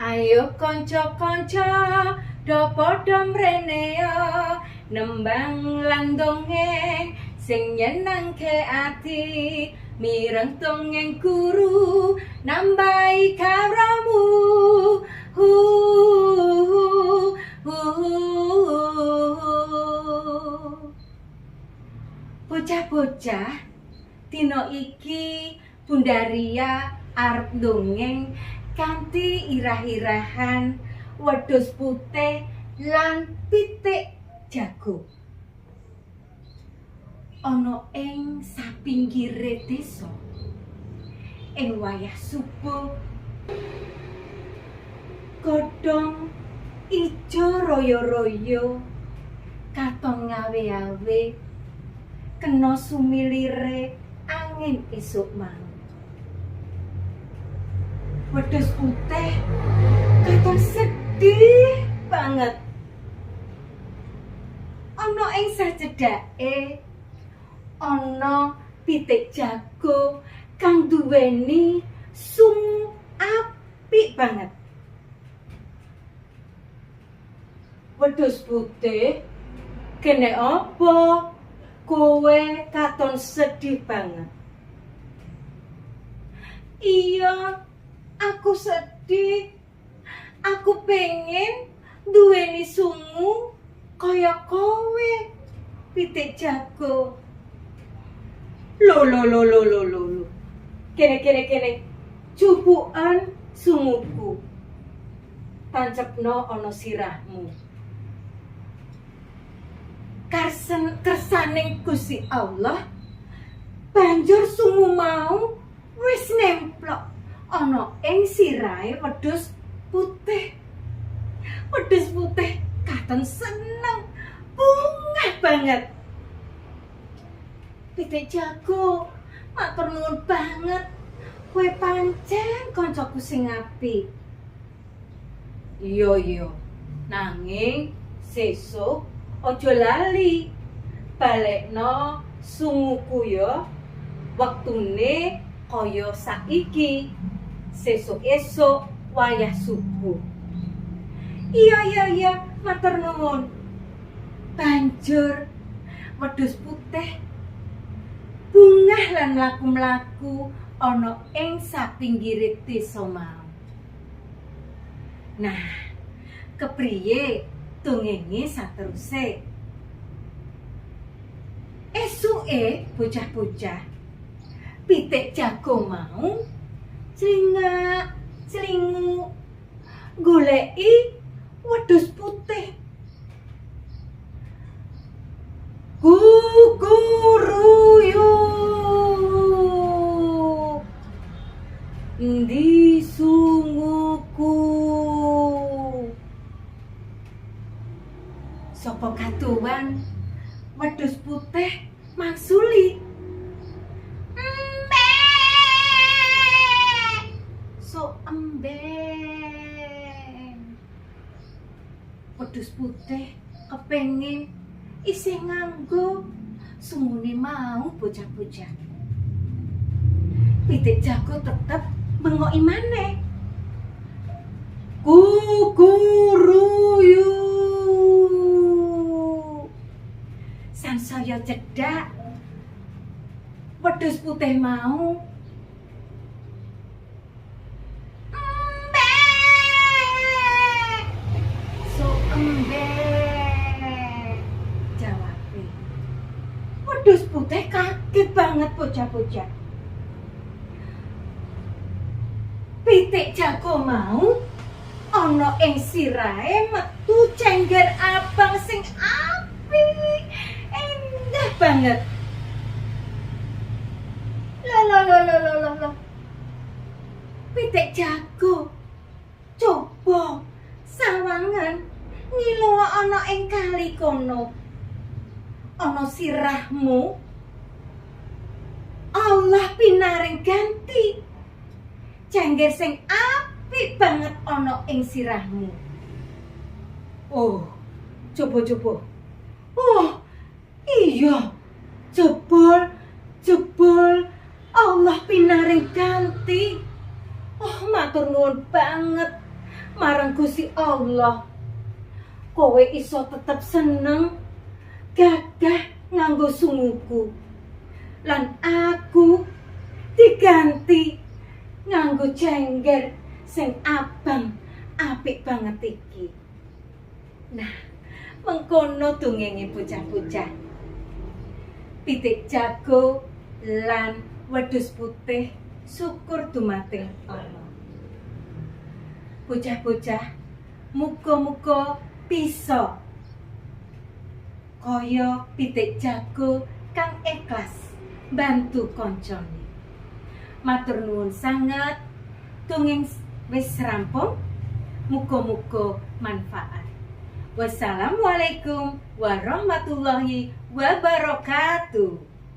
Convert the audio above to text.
Ayo kanca-kanca do padha mrene yo nembang lan dongeng sing nyenengke ati mireng dongeng guru nambahi karamu hu bocah-bocah dina iki Bundaria arep dongeng kanthi irah-irahan wedhus putih lan pitik jago. Ana ing sapinggire desa ing wayah subuh godhong ijo royo-royo katon ngawe-awe kena sumilire angin esuk mau. Wedhus putih katon sedih banget. Ana ing sacedhake ana pitik jago kang duweni sum apik banget. Wedhus putih, kene apa? Kowe katon sedih banget. Iya, aku sedih. Aku pengen duweni sumu kaya kowe, pitik jago. Lo. Kene. Cupukan sumuku. Tancepno ana sirahmu. Kersaning Gusti Allah banjur sumu mau wis nemplok ana ing sirahe wedhus putih. Wedhus putih katon seneng, bungah banget. Pitik jago, matur nuwun banget. Kowe pancen kancaku sing apik. Iya. Nanging sesuk aja lali balekno sumuku ya. Wektune kaya saiki. Sesuk-esuk wayah subuh. Iya, matur nuwun. Banjur wedhus putih bungah lan mlaku-mlaku ana ing sapinggire desa mau. Nah, kepriye dongenge sateruse? Esuke bocah-bocah pitik jago mau celingak-celingu goleki wedhus putih. Guguruyuk endi sumuku? Sapa kaduwan wedhus putih mangsuli. Emben. Wedhus putih kepengin isih nganggo sumune mau bocah-bocah. Pitik jago tetep mengoki maneh. Guguruyuk. Sansaya cedhak wedhus putih mau jawabe. Wedhus putih kaget banget bocah-bocah. Pitik jago mau ana ing sirahe metu cengger abang sing apik, endah banget. Loh. Pitik jago, coba sawangan ngilo ana ing kali kono. Ana sirahmu Allah pinaring ganti cengger sing apik banget ana ing sirahmu. Oh, coba. Oh, iya. Jebol Allah pinaring ganti. Oh, matur nuwun banget. marang Gusti Allah. Kowe iso tetep seneng gagah nganggo sunguku. Lan aku diganti nganggo cengger sing abang apik banget iki. Nah, mengkono dongenge bocah-bocah. Pitik jago lan wedhus putih syukur dumateng Allah. Bocah-bocah, muga-muga bisa kaya pitik jago kang ikhlas bantu koncone. Matur nuwun sanget, dongeng wis rampung. Muga-muga manfaat. Wassalamualaikum warahmatullahi wabarakatuh.